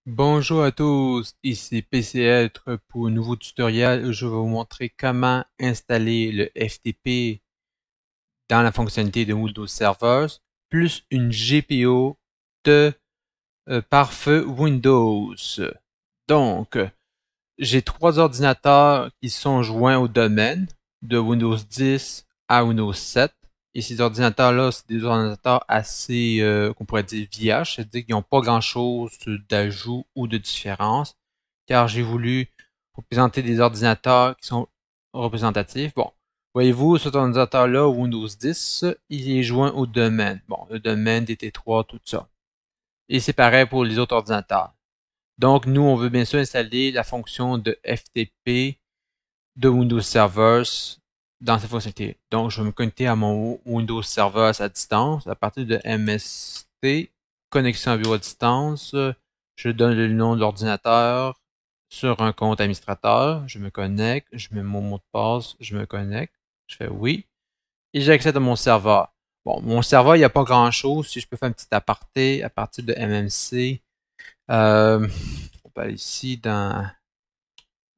Bonjour à tous, ici PCêtre pour un nouveau tutoriel où je vais vous montrer comment installer le FTP dans la fonctionnalité de Windows Server plus une GPO de pare-feu Windows. Donc, j'ai trois ordinateurs qui sont joints au domaine de Windows 10 à Windows 7. Et ces ordinateurs-là, c'est des ordinateurs assez, qu'on pourrait dire, vierges, c'est-à-dire qu'ils n'ont pas grand-chose d'ajout ou de différence, car j'ai voulu représenter des ordinateurs qui sont représentatifs. Bon, voyez-vous, cet ordinateur-là, Windows 10, il est joint au domaine. Bon, le domaine, DT3, tout ça. Et c'est pareil pour les autres ordinateurs. Donc, nous, on veut bien sûr installer la fonction de FTP de Windows Server dans cette fonctionnalité. Donc, je vais me connecter à mon Windows Server à distance à partir de MST, connexion à bureau à distance. Je donne le nom de l'ordinateur sur un compte administrateur. Je me connecte, je mets mon mot de passe, je me connecte, je fais oui. Et j'accède à mon serveur. Bon, mon serveur, il n'y a pas grand-chose. Si je peux faire un petit aparté à partir de MMC, on peut aller ici dans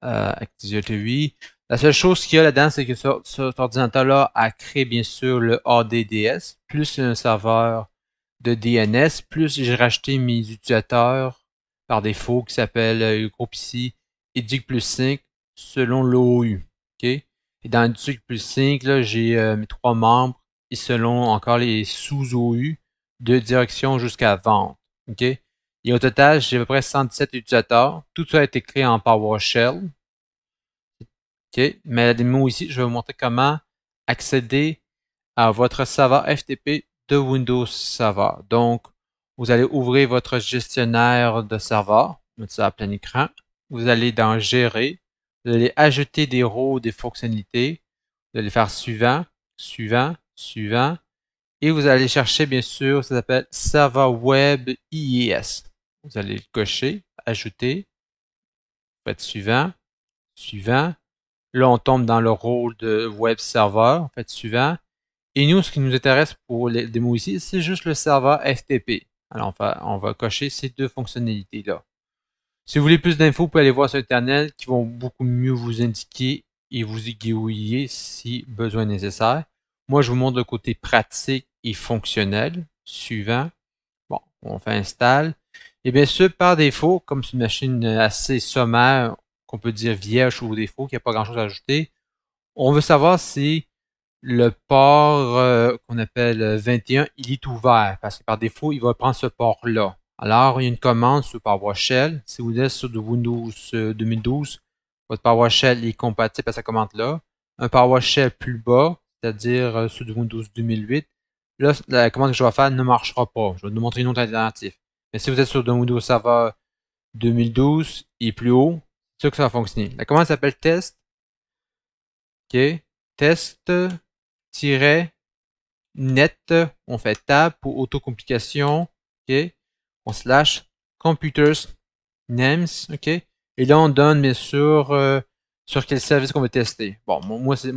Activity. La seule chose qu'il y a là-dedans, c'est que cet ordinateur-là a créé bien sûr le ADDS, plus un serveur de DNS, plus j'ai racheté mes utilisateurs par défaut qui s'appelle le groupe ici Educ plus 5 selon l'OU. OK? Et dans Educ plus 5, là, j'ai mes trois membres et selon encore les sous-OU de direction jusqu'à vente. OK? Et au total, j'ai à peu près 117 utilisateurs. Tout ça a été créé en PowerShell. OK? Mais la démo ici, je vais vous montrer comment accéder à votre serveur FTP de Windows Server. Donc, vous allez ouvrir votre gestionnaire de serveur, mettre ça à plein écran. Vous allez dans Gérer. Vous allez ajouter des rôles, des fonctionnalités. Vous allez faire suivant, suivant, suivant. Et vous allez chercher, bien sûr, ça s'appelle Server Web IIS. Vous allez le cocher, ajouter, faites suivant, suivant. Là, on tombe dans le rôle de web serveur, faites suivant. Et nous, ce qui nous intéresse pour les démos ici, c'est juste le serveur FTP. Alors, on va cocher ces deux fonctionnalités-là. Si vous voulez plus d'infos, vous pouvez aller voir sur Internet qui vont beaucoup mieux vous indiquer et vous aiguiller si besoin nécessaire. Moi, je vous montre le côté pratique et fonctionnel. Suivant. Bon, on fait install. Et bien sûr, par défaut, comme c'est une machine assez sommaire, qu'on peut dire vierge ou défaut, qu'il n'y a pas grand-chose à ajouter, on veut savoir si le port qu'on appelle 21, il est ouvert, parce que par défaut, il va prendre ce port-là. Alors, il y a une commande sur PowerShell. Si vous êtes sur du Windows 2012, votre PowerShell est compatible à cette commande-là. Un PowerShell plus bas, c'est-à-dire sur du Windows 2008, là, la commande que je vais faire ne marchera pas. Je vais vous montrer une autre alternative. Mais si vous êtes sur du Windows Server 2012 et plus haut, c'est sûr que ça va fonctionner. La commande s'appelle test. OK. Test-net. On fait tab pour autocomplication. OK. On slash computers names. OK. Et là, on donne, bien sûr, sur quel service qu'on veut tester. Bon, moi, c'est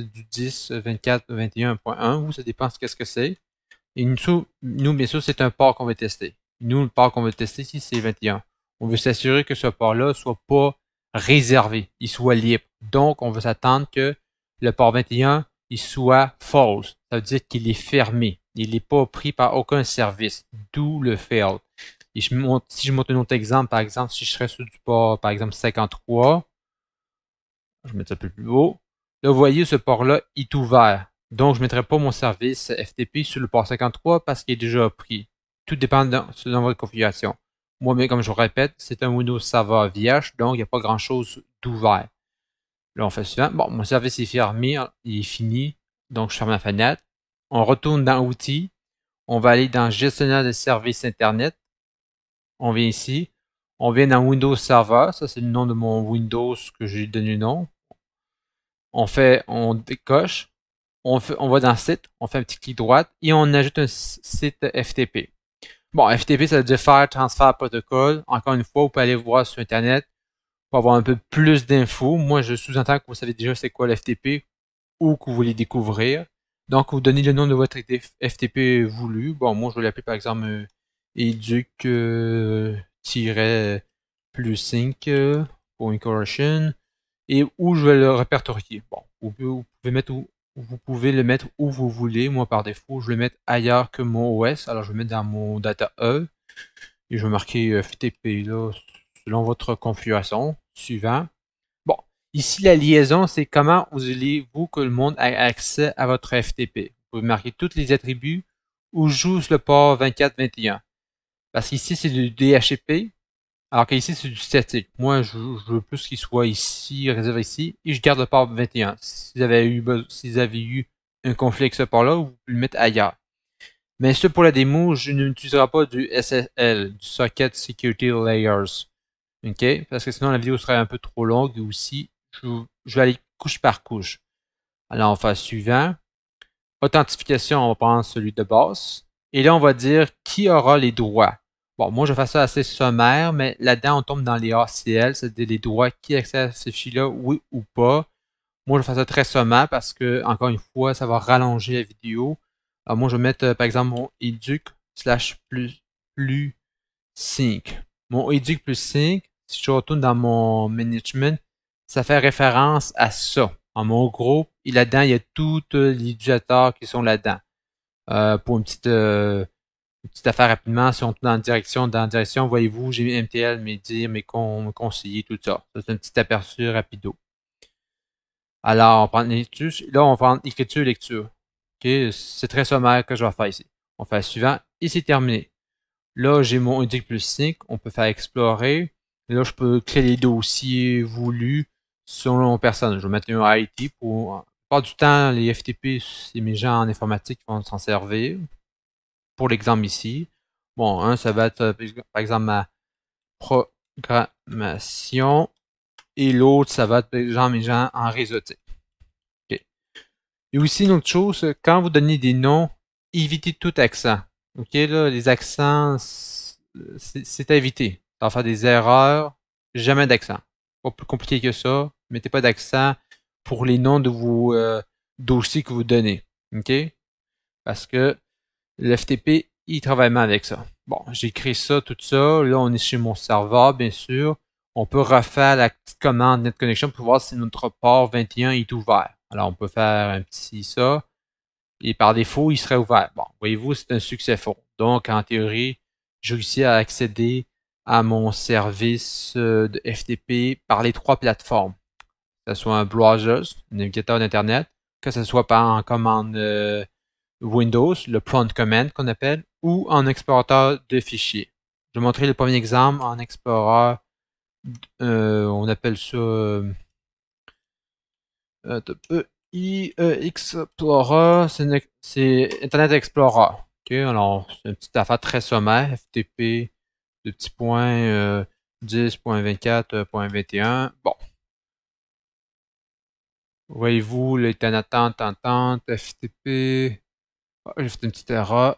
du 10, 24, 21.1. Vous, ça dépend de ce que c'est. Et nous, bien sûr, c'est un port qu'on veut tester. Nous, le port qu'on veut tester ici, c'est 21. On veut s'assurer que ce port-là soit pas réservé, il soit libre. Donc, on veut s'attendre que le port 21, il soit false. Ça veut dire qu'il est fermé. Il n'est pas pris par aucun service. D'où le fail. Et si je montre un autre exemple, par exemple, si je serais sur du port, par exemple, 53, je vais mettre ça un peu plus haut. Là, vous voyez, ce port-là est ouvert. Donc, je ne mettrai pas mon service FTP sur le port 53 parce qu'il est déjà pris. Tout dépend de votre configuration. Moi, mais comme je vous répète, c'est un Windows Server vierge, donc il n'y a pas grand-chose d'ouvert. Là, on fait suivant. Bon, mon service est fermé, il est fini. Donc, je ferme la fenêtre. On retourne dans Outils. On va aller dans Gestionnaire de services Internet. On vient ici. On vient dans Windows Server. Ça, c'est le nom de mon Windows que j'ai donné le nom. On décoche, on va dans site, on fait un petit clic droit et on ajoute un site FTP. Bon, FTP, ça veut dire File Transfer Protocol. Encore une fois, vous pouvez aller voir sur Internet pour avoir un peu plus d'infos. Moi, je sous-entends que vous savez déjà c'est quoi le FTP ou que vous voulez découvrir. Donc, vous donnez le nom de votre FTP voulu. Bon, moi, je vais l'appeler par exemple Educ tiret plus 5 pour une correction et où je vais le répertorier. Bon, vous pouvez le mettre où vous voulez. Moi, par défaut, je vais le mettre ailleurs que mon OS. Alors, je vais le mettre dans mon data E et je vais marquer FTP là, selon votre configuration. Suivant. Bon, ici, la liaison, c'est comment voulez-vous que le monde ait accès à votre FTP. Vous pouvez marquer tous les attributs où joue le port 24-21. Parce qu'ici, c'est du DHCP, alors qu'ici, c'est du statique. Moi, je veux plus qu'il soit ici, réservé ici, et je garde le port 21. Si vous avez eu un conflit avec ce port-là, vous pouvez le mettre ailleurs. Mais ça, pour la démo, je n'utiliserai pas du SSL, du Socket Security Layers. OK? Parce que sinon, la vidéo serait un peu trop longue, et aussi, je vais aller couche par couche. Alors, on va faire suivant. Authentification, on va prendre celui de base. Et là, on va dire qui aura les droits. Bon, moi, je fais ça assez sommaire, mais là-dedans, on tombe dans les ACL, c'est-à-dire les droits, qui accède à ces fichiers-là, oui ou pas. Moi, je fais ça très sommaire parce que, encore une fois, ça va rallonger la vidéo. Alors, moi, je vais mettre, par exemple, mon educ plus 5. Mon educ plus 5, si je retourne dans mon management, ça fait référence à ça. En mon groupe, et là-dedans, il y a tous les utilisateurs qui sont là-dedans. Pour une petite affaire rapidement, si on tourne dans la direction, voyez-vous, j'ai mis MTL, mes dires, mes conseillers, tout ça. Ça, c'est un petit aperçu rapido. Alors, on prend l'écriture, là, on prend écriture, lecture. OK, c'est très sommaire que je vais faire ici. On fait le suivant, et c'est terminé. Là, j'ai mon indique plus 5, on peut faire explorer. Là, je peux créer les dossiers voulus selon personne. Je vais mettre un IT pour... Pas du temps, les FTP, c'est mes gens en informatique qui vont s'en servir. Pour l'exemple ici. Bon, ça va être, par exemple, ma programmation. Et l'autre, ça va être, par exemple, mes gens en réseautique. OK. Et aussi, une autre chose, quand vous donnez des noms, évitez tout accent. OK, là, les accents, c'est à éviter. Ça va faire des erreurs. Jamais d'accent. Pas plus compliqué que ça. Mettez pas d'accent pour les noms de vos dossiers que vous donnez. OK? Parce que le FTP, il travaille mal avec ça. Bon, j'ai écrit ça, tout ça. Là, on est chez mon serveur, bien sûr. On peut refaire la petite commande NetConnection pour voir si notre port 21 est ouvert. Alors, on peut faire un petit ça. Et par défaut, il serait ouvert. Bon, voyez-vous, c'est un succès fort. Donc, en théorie, j'ai réussi à accéder à mon service de FTP par les trois plateformes. Que ce soit un browser, un navigateur d'Internet, que ce soit par en commande Windows, le prompt command qu'on appelle, ou en explorateur de fichiers. Je vais montrer le premier exemple en Explorer. On appelle ça Explorer, c'est Internet Explorer. OK, alors c'est une petite affaire très sommaire, FTP, de petits points 10.24.21. Bon. Voyez-vous, les attente, FTP. J'ai fait une petite erreur.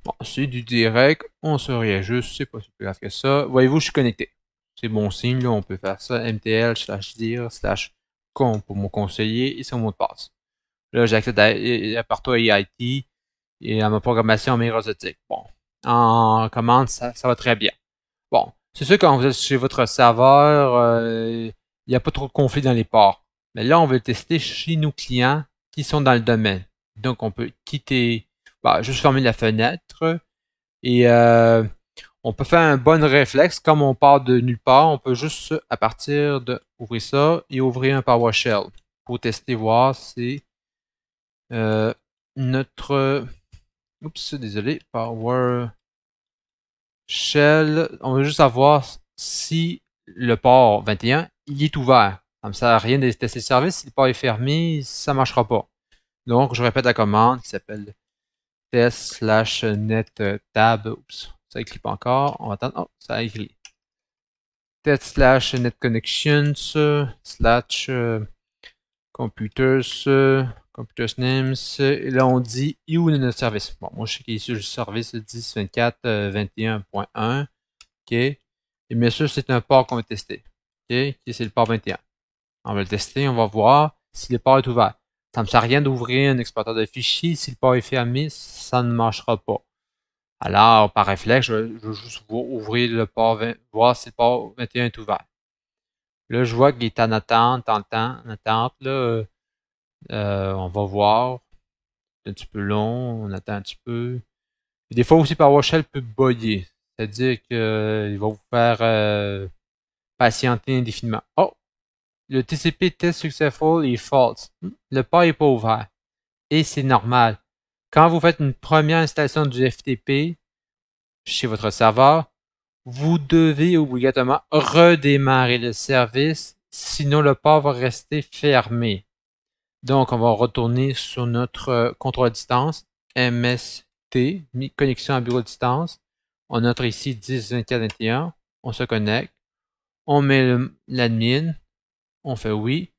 Bon, c'est du direct, on se réajuste, c'est pas plus grave que ça. Voyez-vous, je suis connecté. C'est bon signe, là, on peut faire ça, mtl/dir/com pour mon conseiller et son mot de passe. Là, j'accède à partout à EIT et à ma programmation mérosotique. Bon, en commande, ça va très bien. Bon, c'est sûr quand vous êtes chez votre serveur, il n'y a pas trop de conflit dans les ports. Mais là, on veut le tester chez nos clients qui sont dans le domaine. Donc, on peut quitter, juste fermer la fenêtre et on peut faire un bon réflexe. Comme on part de nulle part, on peut juste, à partir de ouvrir ça et ouvrir un PowerShell pour tester, voir si notre... Oups, désolé, PowerShell. On veut juste savoir si le port 21, il est ouvert. Ça ne sert à rien de tester le service. Si le port est fermé, ça ne marchera pas. Donc, je répète la commande qui s'appelle test/nettab. Oups, ça écrit pas encore. On va attendre. Oh, ça a écrit. Test/netconnections slash computers computers names. Et là, on dit où est notre service. Bon, moi, je sais qu'ici, le service 10.24.21.1. OK. Et bien sûr, c'est un port qu'on va tester. OK. C'est le port 21. On va le tester. On va voir si le port est ouvert. Ça ne me sert à rien d'ouvrir un explorateur de fichiers. Si le port est fermé, ça ne marchera pas. Alors, par réflexe, je vais juste ouvrir le port 20, voir si le port 21 est ouvert. Là, je vois qu'il est en attente, là. On va voir. C'est un petit peu long, on attend un petit peu. Et des fois aussi, PowerShell peut bugger. C'est-à-dire qu'il va vous faire patienter indéfiniment. Oh! Le TCP test successful est false. Le port n'est pas ouvert. Et c'est normal. Quand vous faites une première installation du FTP chez votre serveur, vous devez obligatoirement redémarrer le service, sinon le port va rester fermé. Donc, on va retourner sur notre contrôle à distance, MST, connexion à bureau à distance. On entre ici 10, 24, 21. On se connecte. On met l'admin. On fait oui.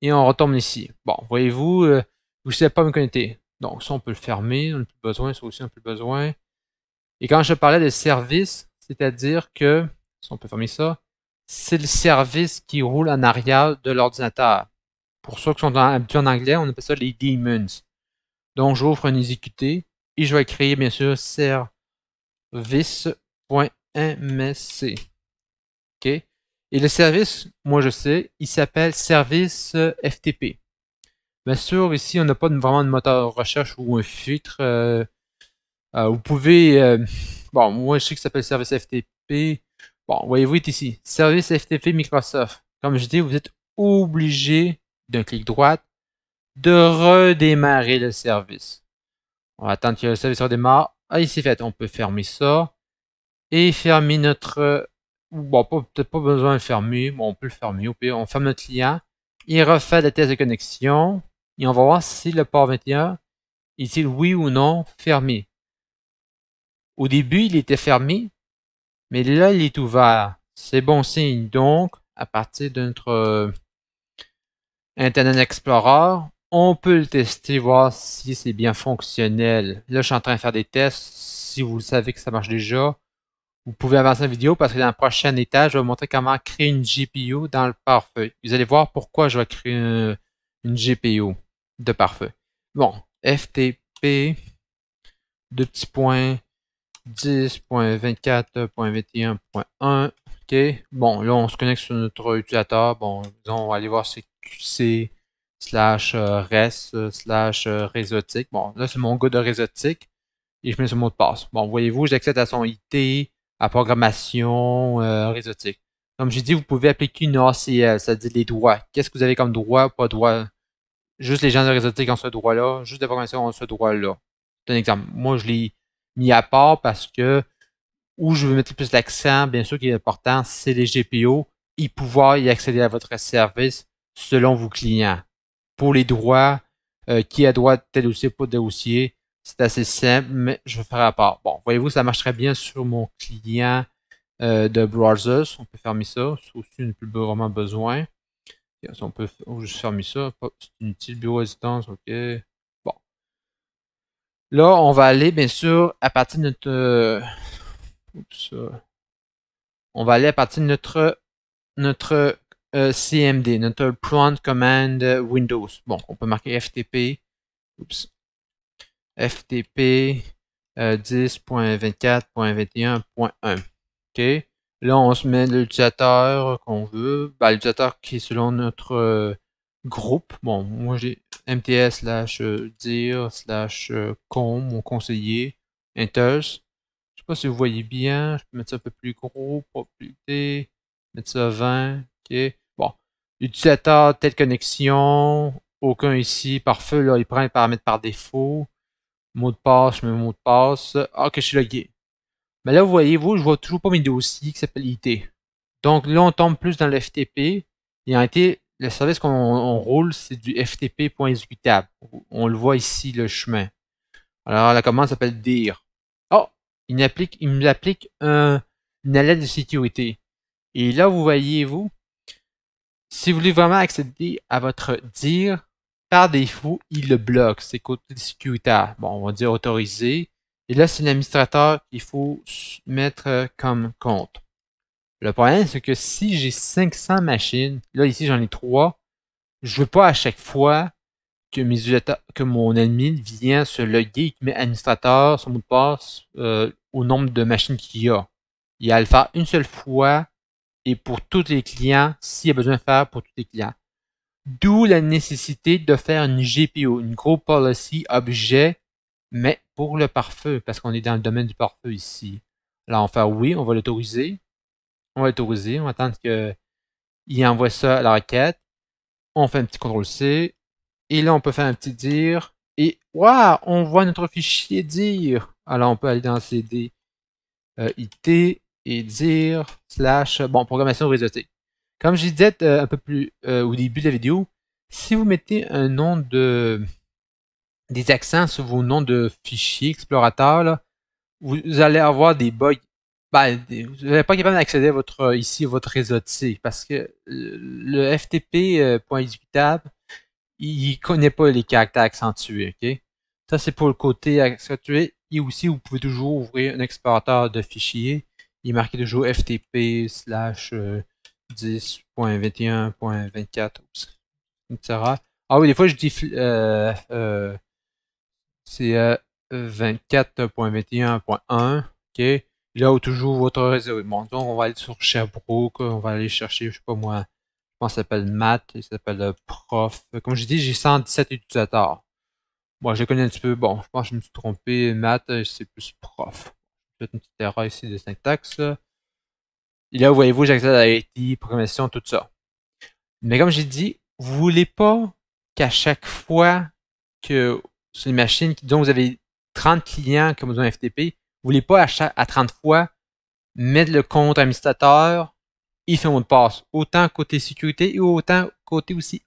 Et on retombe ici. Bon, voyez-vous, vous ne savez pas me connecter. Donc, ça, on peut le fermer. On n'a plus besoin. Ça aussi, on n'a plus besoin. Et quand je parlais de service, c'est-à-dire que, si on peut fermer ça, c'est le service qui roule en arrière de l'ordinateur. Pour ceux qui sont habitués en anglais, on appelle ça les daemons. Donc, j'ouvre un exécuté et je vais créer, bien sûr, service.msc. OK? Et le service, moi je sais, il s'appelle service FTP. Bien sûr, ici, on n'a pas vraiment de moteur de recherche ou un filtre. Vous pouvez... bon, moi je sais que ça s'appelle service FTP. Bon, voyez-vous, il est ici. Service FTP Microsoft. Comme je dis, vous êtes obligé d'un clic droit de redémarrer le service. On va attendre que le service redémarre. Ah, il s'est fait. On peut fermer ça. Et fermer notre... Bon, peut-être pas besoin de fermer. Bon, on peut le fermer. Au pire, on ferme notre client. Il refait le test de connexion. Et on va voir si le port 21 est-il oui ou non fermé. Au début, il était fermé. Mais là, il est ouvert. C'est bon signe. Donc, à partir de notre Internet Explorer, on peut le tester, voir si c'est bien fonctionnel. Là, je suis en train de faire des tests. Si vous savez que ça marche déjà, vous pouvez avancer la vidéo parce que dans le prochain étage, je vais vous montrer comment créer une GPU dans le pare-feu. Vous allez voir pourquoi je vais créer une GPU de pare-feu. Bon, FTP, 10.24.21.1. OK. Bon, là, on se connecte sur notre utilisateur. Bon, disons, on va aller voir c'est QC /REST réseautique. Bon, là, c'est mon gars de réseautique. Et je mets ce mot de passe. Bon, voyez-vous, j'accède à son IT, à programmation réseautique. Comme j'ai dit, vous pouvez appliquer une ACL, c'est-à-dire les droits. Qu'est-ce que vous avez comme droit, pas droit? Juste les gens de réseautique ont ce droit-là, juste la programmation ont ce droit-là. C'est un exemple. Moi, je l'ai mis à part parce que où je veux mettre plus l'accent, bien sûr, qui est important, c'est les GPO et pouvoir y accéder à votre service selon vos clients. Pour les droits, qui a droit de tel dossier, pas de dossier, c'est assez simple, mais je vais faire à part. Bon, voyez-vous, ça marche très bien sur mon client de browsers. On peut fermer ça. Ça aussi, on n'a plus vraiment besoin. On peut juste fermer ça. C'est inutile, bureau à distance, OK. Bon. Là, on va aller, bien sûr, à partir de notre... on va aller à partir de notre CMD, notre Prompt Command Windows. Bon, on peut marquer FTP. Oups. FTP 10.24.21.1. OK. Là, on se met l'utilisateur qu'on veut. Ben, l'utilisateur qui est selon notre groupe. Bon, moi j'ai mts/dir/com, mon conseiller, enters. Je sais pas si vous voyez bien. Je peux mettre ça un peu plus gros, propriété, mettre ça 20. OK. Bon. Utilisateur, telle connexion. Aucun ici. Parfait. Là, il prend les paramètres par défaut. Mot de passe, je mets mon mot de passe. Ah, que je suis logué. Mais là, vous voyez, je vois toujours pas mes dossiers qui s'appellent IT. Donc là, on tombe plus dans le FTP. Et en été, le service qu'on roule, c'est du FTP.exécutable. On le voit ici, le chemin. Alors, la commande s'appelle dir. Oh, il me applique une alerte de sécurité. Et là, vous voyez, si vous voulez vraiment accéder à votre dir, par défaut, il le bloque. C'est côté sécuritaire. Bon, on va dire autorisé. Et là, c'est l'administrateur qu'il faut mettre comme compte. Le problème, c'est que si j'ai 500 machines, là, ici, j'en ai 3, je veux pas à chaque fois que mon ennemi vient se loguer et qu'il met administrateur, son mot de passe, au nombre de machines qu'il y a. Il va le faire une seule fois et pour tous les clients, s'il y a besoin de faire pour tous les clients. D'où la nécessité de faire une GPO, une Group Policy Objet, mais pour le pare-feu, parce qu'on est dans le domaine du pare-feu ici. Là, on va faire oui, on va l'autoriser. On va l'autoriser, on va attendre qu'il envoie ça à la requête. On fait un petit CTRL-C. Et là, on peut faire un petit dire. Et waouh, on voit notre fichier dire. Alors, on peut aller dans CD IT et dire / bon, programmation réseautée. Comme je disais un peu plus au début de la vidéo, si vous mettez un nom des accents sur vos noms de fichiers explorateurs, là, vous allez avoir des bugs. Ben, vous n'allez pas capable d'accéder à votre réseautique parce que le FTP.exécutable, il connaît pas les caractères accentués, ok? Ça, c'est pour le côté accentué. Et aussi, vous pouvez toujours ouvrir un explorateur de fichiers. Il est marqué toujours FTP / 10.21.24, etc. Ah oui, des fois, je dis c'est 24.21.1, ok? Là où toujours votre réseau. Bon, donc on va aller sur Sherbrooke, on va aller chercher, je sais pas moi, je pense que ça s'appelle Matt, il s'appelle Prof. Comme je dis, j'ai 117 utilisateurs. Moi, je les connais un petit peu. Bon, je pense que je me suis trompé. Matt, c'est plus Prof. Peut-être une petite erreur ici de syntaxe. Et là, voyez-vous, j'ai accès à IT, programmation, tout ça. Mais comme j'ai dit, vous voulez pas qu'à chaque fois que sur une machine dont vous avez 30 clients qui ont besoin de FTP, vous voulez pas à 30 fois mettre le compte administrateur et son mot de passe. Autant côté sécurité et autant côté aussi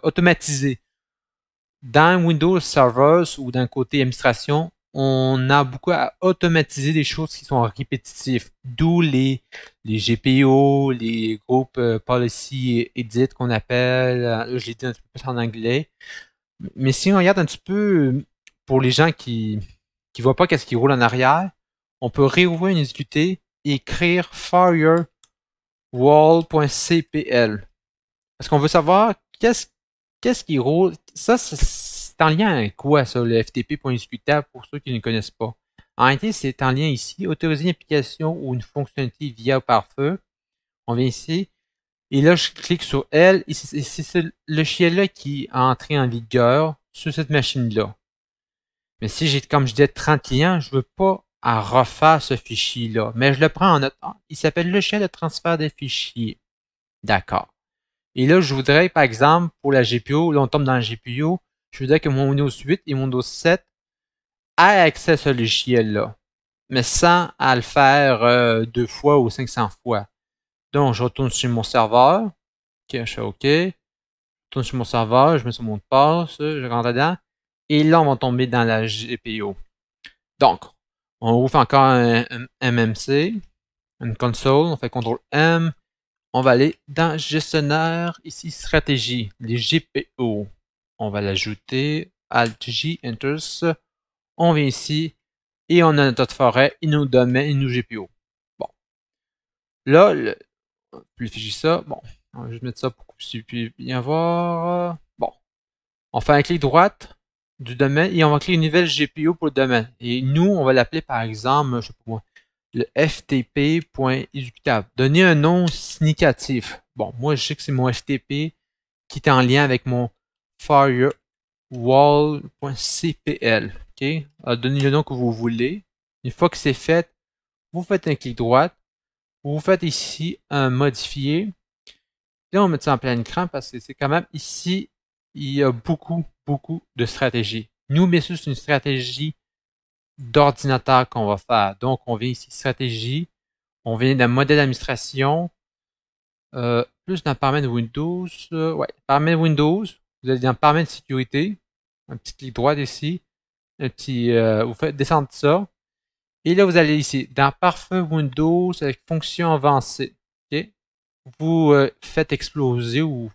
automatisé. Dans Windows Servers ou dans le côté administration, on a beaucoup à automatiser des choses qui sont répétitives. D'où les GPO, les groupes policy edit qu'on appelle. Je l'ai dit un petit peu plus en anglais. Mais si on regarde un petit peu pour les gens qui voient pas qu'est-ce qui roule en arrière, on peut réouvrir une exécuter et écrire firewall.cpl. Parce qu'on veut savoir qu'est-ce qui roule. Ça, c'est en lien avec quoi, ça, le FTP.exécutable, pour ceux qui ne connaissent pas. En réalité, c'est en lien ici. Autoriser une application ou une fonctionnalité via pare-feu. On vient ici. Et là, je clique sur elle. Et c'est le fichier-là qui est entré en vigueur sur cette machine-là. Mais si j'ai, comme je disais, 30 clients, je ne veux pas à refaire ce fichier-là. Mais je le prends en note. Il s'appelle le fichier de transfert des fichiers. D'accord. Et là, je voudrais, par exemple, pour la GPO, là, on tombe dans la GPO, je voudrais que mon Windows 8 et mon Windows 7 aient accès à ce logiciel-là. Mais sans à le faire 2 fois ou 500 fois. Donc, je retourne sur mon serveur. Ok, je fais OK. Je retourne sur mon serveur, je mets sur mon mot de passe, je rentre dedans. Et là, on va tomber dans la GPO. Donc, on ouvre encore un MMC, une console, on fait CTRL-M. On va aller dans gestionnaire, ici stratégie, les GPO. On va l'ajouter, Alt-J, Enters. On vient ici et on a notre forêt et nos domaines et nos GPO. Bon. Là, plus fichier ça. Bon, on va juste mettre ça pour que vous puissiez bien voir. Bon. On fait un clic droite du domaine et on va créer une nouvelle GPO pour le domaine. Et nous, on va l'appeler par exemple, je sais pas moi, le ftp.exécutable. Donner un nom significatif. Bon, moi, je sais que c'est mon FTP qui est en lien avec mon firewall.cpl. OK? Alors, donnez le nom que vous voulez. Une fois que c'est fait, vous faites un clic droit. Vous faites ici un modifier. Et on met ça en plein écran parce que c'est quand même ici, il y a beaucoup de stratégies. Nous, bien sûr, c'est une stratégie d'ordinateur qu'on va faire. Donc, on vient ici, stratégie. On vient dans modèle d'administration. Plus dans paramètres Windows. Ouais, paramètres Windows. Vous allez dans paramètres sécurité. Un petit clic droit ici. Un petit, vous faites descendre ça. Et là, vous allez ici, dans pare-feu Windows avec fonction avancée. Okay? Vous faites exploser ou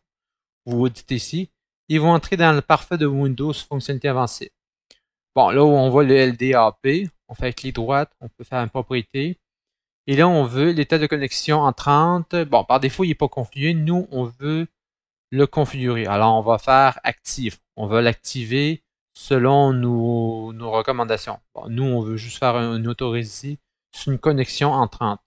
vous auditez ici. Ils vont entrer dans le pare-feu de Windows fonctionnalité avancée. Bon, là où on voit le LDAP, on fait clic droit, on peut faire une propriété. Et là, on veut l'état de connexion en 30. Bon, par défaut, il n'est pas configuré. Nous, on veut le configurer. Alors, on va faire actif. On va l'activer selon nos recommandations. Bon, nous, on veut juste faire une autorisée sur une connexion entrante.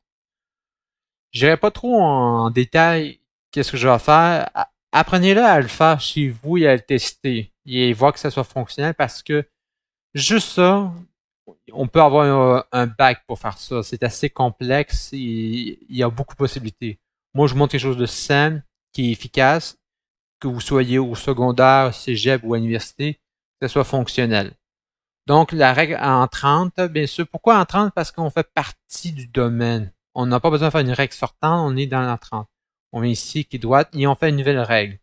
Je n'irai pas trop en détail qu'est-ce que je vais faire. Apprenez-le à le faire chez vous et à le tester et voir que ça soit fonctionnel parce que juste ça, on peut avoir un bac pour faire ça. C'est assez complexe et il y a beaucoup de possibilités. Moi, je montre quelque chose de simple, qui est efficace, que vous soyez au secondaire, cégep ou à l'université, que ce soit fonctionnel. Donc, la règle en 30, bien sûr. Pourquoi en 30? Parce qu'on fait partie du domaine. On n'a pas besoin de faire une règle sortante, on est dans la 30. On vient ici, qui est droite, et on fait une nouvelle règle.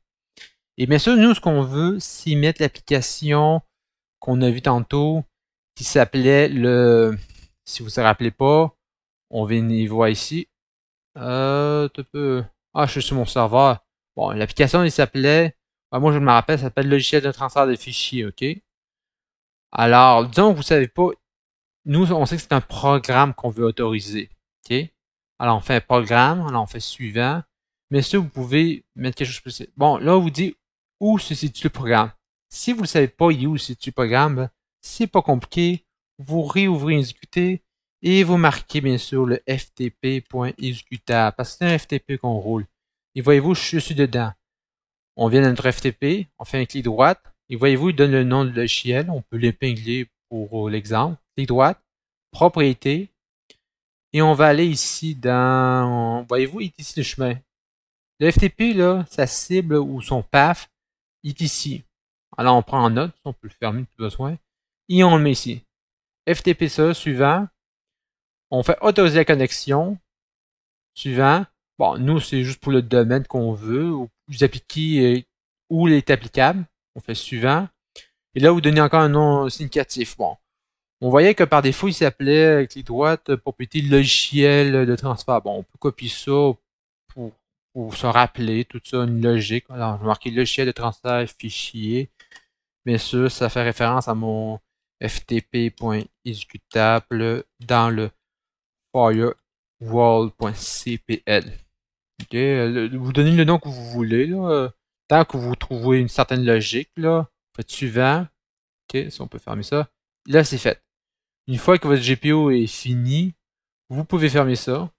Et bien sûr, nous, ce qu'on veut, c'est mettre l'application qu'on a vu tantôt, qui s'appelait si vous ne vous rappelez pas, on vient y voir ici. Ah, je suis sur mon serveur. Bon, l'application, il s'appelait, moi je me rappelle, ça s'appelle logiciel de transfert de fichiers, ok? Alors, disons que vous ne savez pas, nous, on sait que c'est un programme qu'on veut autoriser, ok? Alors, on fait un programme, alors on fait suivant. Mais ça, vous pouvez mettre quelque chose de plus. Bon, là, on vous dit où se situe le programme. Si vous ne savez pas où se situe le programme, c'est pas compliqué. Vous réouvrez exécuter et vous marquez bien sûr le ftp.executable parce que c'est un FTP qu'on roule. Et voyez-vous, je suis dedans. On vient dans notre FTP, on fait un clic droit et voyez-vous, il donne le nom du logiciel. On peut l'épingler pour l'exemple. Clic droit, propriété. Et on va aller ici dans, voyez-vous, il est ici le chemin. Le FTP, là, sa cible ou son path, il est ici. Alors, on prend en note, on peut le fermer si besoin. Et on le met ici. FTP ça, suivant. On fait autoriser la connexion. Suivant. Bon, nous, c'est juste pour le domaine qu'on veut. Ou vous appliquez où il est applicable. On fait suivant. Et là, vous donnez encore un nom significatif. Bon. On voyait que par défaut, il s'appelait clic droite propriété logiciel de transfert. Bon, on peut copier ça pour se rappeler tout ça, une logique. Alors, je vais marquer logiciel de transfert fichier. Bien sûr, ça fait référence à mon ftp.exécutable dans le firewall.cpl. Okay. Vous donnez le nom que vous voulez. Là. Tant que vous trouvez une certaine logique, là, faites suivant. Ok, si on peut fermer ça. Là, c'est fait. Une fois que votre GPO est fini, vous pouvez fermer ça.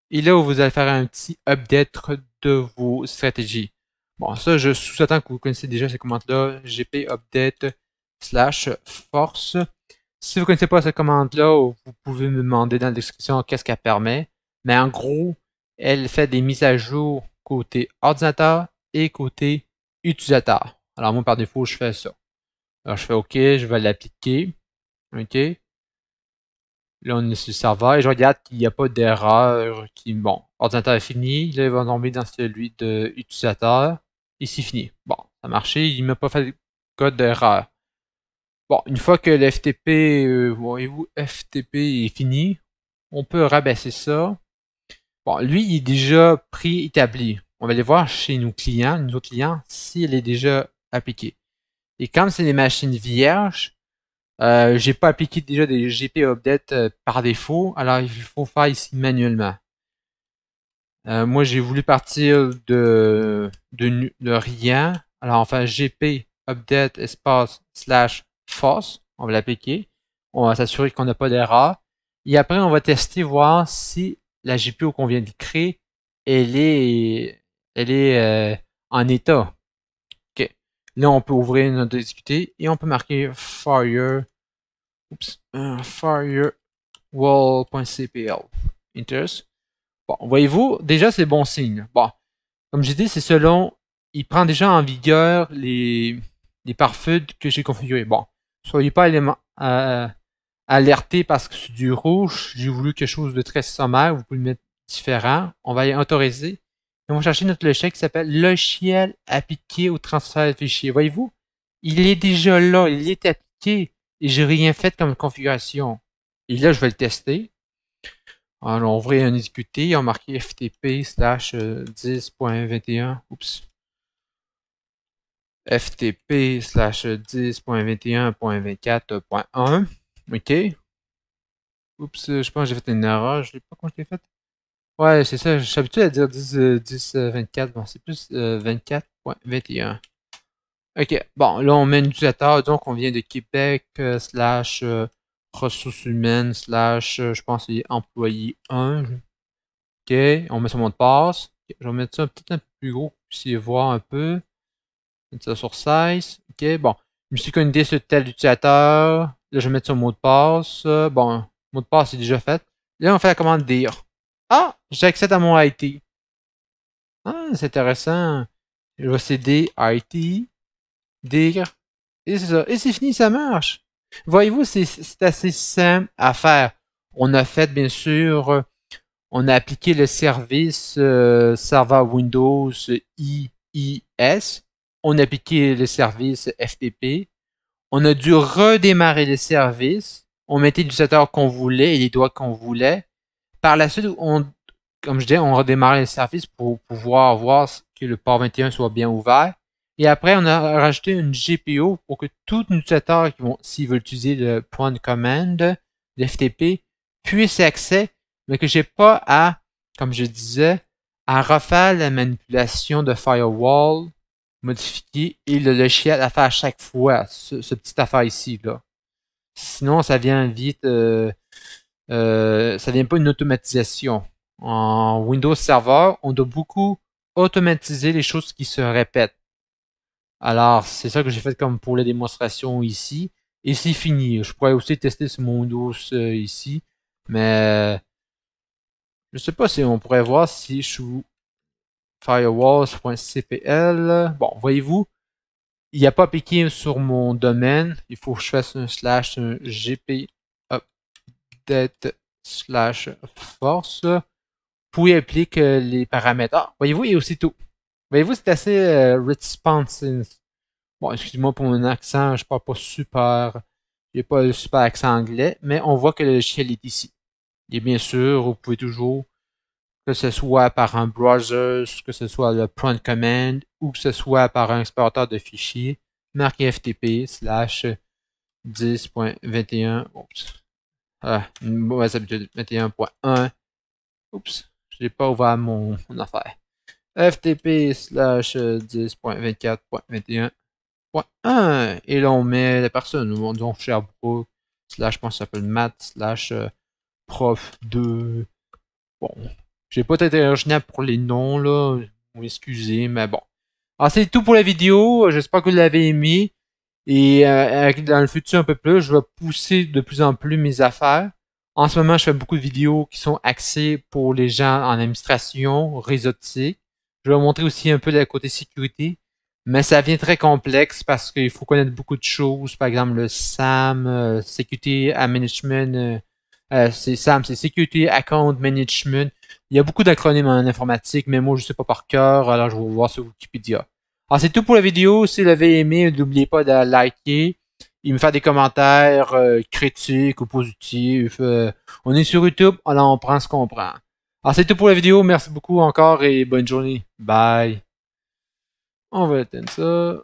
Et là, vous allez faire un petit update de vos stratégies. Bon, ça, je sous-entends que vous connaissez déjà ces commandes-là. gp update /force. Si vous ne connaissez pas cette commande-là, vous pouvez me demander dans la description qu'est-ce qu'elle permet. Mais en gros, elle fait des mises à jour côté ordinateur et côté utilisateur. Alors moi, par défaut, je fais ça. Alors je fais OK, je vais l'appliquer. OK. Là, on est sur le serveur et je regarde qu'il n'y a pas d'erreur. Bon, ordinateur est fini. Là, il va tomber dans celui de utilisateur. Et c'est fini. Bon, ça a marché. Il ne m'a pas fait de code d'erreur. Bon, une fois que le FTP, voyez-vous, FTP est fini, on peut rabaisser ça. Bon, lui, il est déjà préétabli. On va aller voir chez nos clients, s'il est déjà appliqué. Et comme c'est des machines vierges, j'ai pas appliqué déjà des GP updates par défaut, alors il faut faire ici manuellement. Moi, j'ai voulu partir de rien. Alors, on fait GP update espace /force. On va l'appliquer. On va s'assurer qu'on n'a pas d'erreur. Et après, on va tester, voir si la GPO qu'on vient de créer, elle est en état. OK. Là, on peut ouvrir notre exécuter et on peut marquer firewall.cpl. Interest. Bon, voyez-vous, déjà, c'est bon signe. Bon, comme j'ai dit, c'est selon, il prend déjà en vigueur les pare-feux que j'ai configurés. Bon, soyez pas alertés parce que c'est du rouge. J'ai voulu quelque chose de très sommaire. Vous pouvez le mettre différent. On va y autoriser. Et on va chercher notre logiciel qui s'appelle logiciel appliqué au transfert de fichiers. Voyez-vous, il est déjà là, il est appliqué et j'ai rien fait comme configuration. Et là, je vais le tester. Alors, on ouvrir un exécuté, on marqué ftp /10.21. Oups. ftp /10.21.24.1. OK. Oups, je pense que j'ai fait une erreur. Je ne sais pas comment je l'ai fait. Ouais, c'est ça. Je suis habitué à dire 10, 24. Bon, c'est plus 24. 17.21. OK. Bon, là, on met un utilisateur. Donc, on vient de Québec, slash ressources humaines, slash, je pense, c'est employé 1. OK. On met son mot de passe. Okay. Je vais mettre ça peut-être un peu plus gros pour que vous puissiez voir un peu. Mettre ça sur 16. OK. Bon. Je me suis connecté sur tel utilisateur. Là, je vais mettre son mot de passe. Bon, le mot de passe est déjà fait. Là, on fait la commande dire. Ah! J'ai accès à mon IT. Ah, c'est intéressant. Je vais céder IT. Dire. Et c'est ça. Et c'est fini, ça marche. Voyez-vous, c'est assez simple à faire. On a fait, bien sûr, on a appliqué le service serveur Windows IIS. On a appliqué le service FTP. On a dû redémarrer le service. On mettait l'utilisateur qu'on voulait et les droits qu'on voulait. Par la suite, comme je disais, on redémarrait le service pour pouvoir voir que le port 21 soit bien ouvert. Et après, on a rajouté une GPO pour que tout utilisateur s'ils veulent utiliser le point de commande, le FTP, puisse accès, mais que j'ai pas à, comme je disais, à refaire la manipulation de firewall, modifier et le logiciel à faire à chaque fois, ce petit affaire ici, là. Sinon, ça vient vite, ça vient pas une automatisation. En Windows Server, on doit beaucoup automatiser les choses qui se répètent. Alors, c'est ça que j'ai fait comme pour la démonstration ici. Et c'est fini. Je pourrais aussi tester sur mon Windows ici. Mais je sais pas si on pourrait voir si je suis firewalls.cpl. Bon, voyez-vous, il n'y a pas appliqué sur mon domaine. Il faut que je fasse un slash un gp update slash force. Pour y appliquer les paramètres. Ah, voyez-vous, il y a aussi tout. Voyez-vous, c'est assez responsive. Bon, excusez-moi pour mon accent, je parle pas super. J'ai pas le super accent anglais, mais on voit que le logiciel est ici. Et bien sûr, vous pouvez toujours, que ce soit par un browser, que ce soit le point command, ou que ce soit par un explorateur de fichiers, marquer FTP slash 10.21. Oups. Ah, une mauvaise habitude. 21.1. Oups. J'ai pas ouvert mon affaire. FTP slash 10.24.21.1. Et là, on met la personne. Donc, Sherbrooke slash, je pense que ça s'appelle Matt slash prof 2. Bon. J'ai pas été original pour les noms, là. Vous m'excusez, mais bon. Alors, c'est tout pour la vidéo. J'espère que vous l'avez aimé. Et dans le futur un peu plus, je vais pousser de plus en plus mes affaires. En ce moment, je fais beaucoup de vidéos qui sont axées pour les gens en administration, réseautique. Je vais vous montrer aussi un peu le côté sécurité. Mais ça devient très complexe parce qu'il faut connaître beaucoup de choses. Par exemple, le SAM, Security Management, c'est SAM, c'est Security Account Management. Il y a beaucoup d'acronymes en informatique, mais moi, je ne sais pas par cœur, alors je vais vous voir sur Wikipédia. Alors, c'est tout pour la vidéo. Si vous l'avez aimé, n'oubliez pas de liker et me faire des commentaires critiques ou positifs. On est sur YouTube, alors on prend ce qu'on prend. Alors, c'est tout pour la vidéo. Merci beaucoup encore et bonne journée. Bye. On va éteindre ça.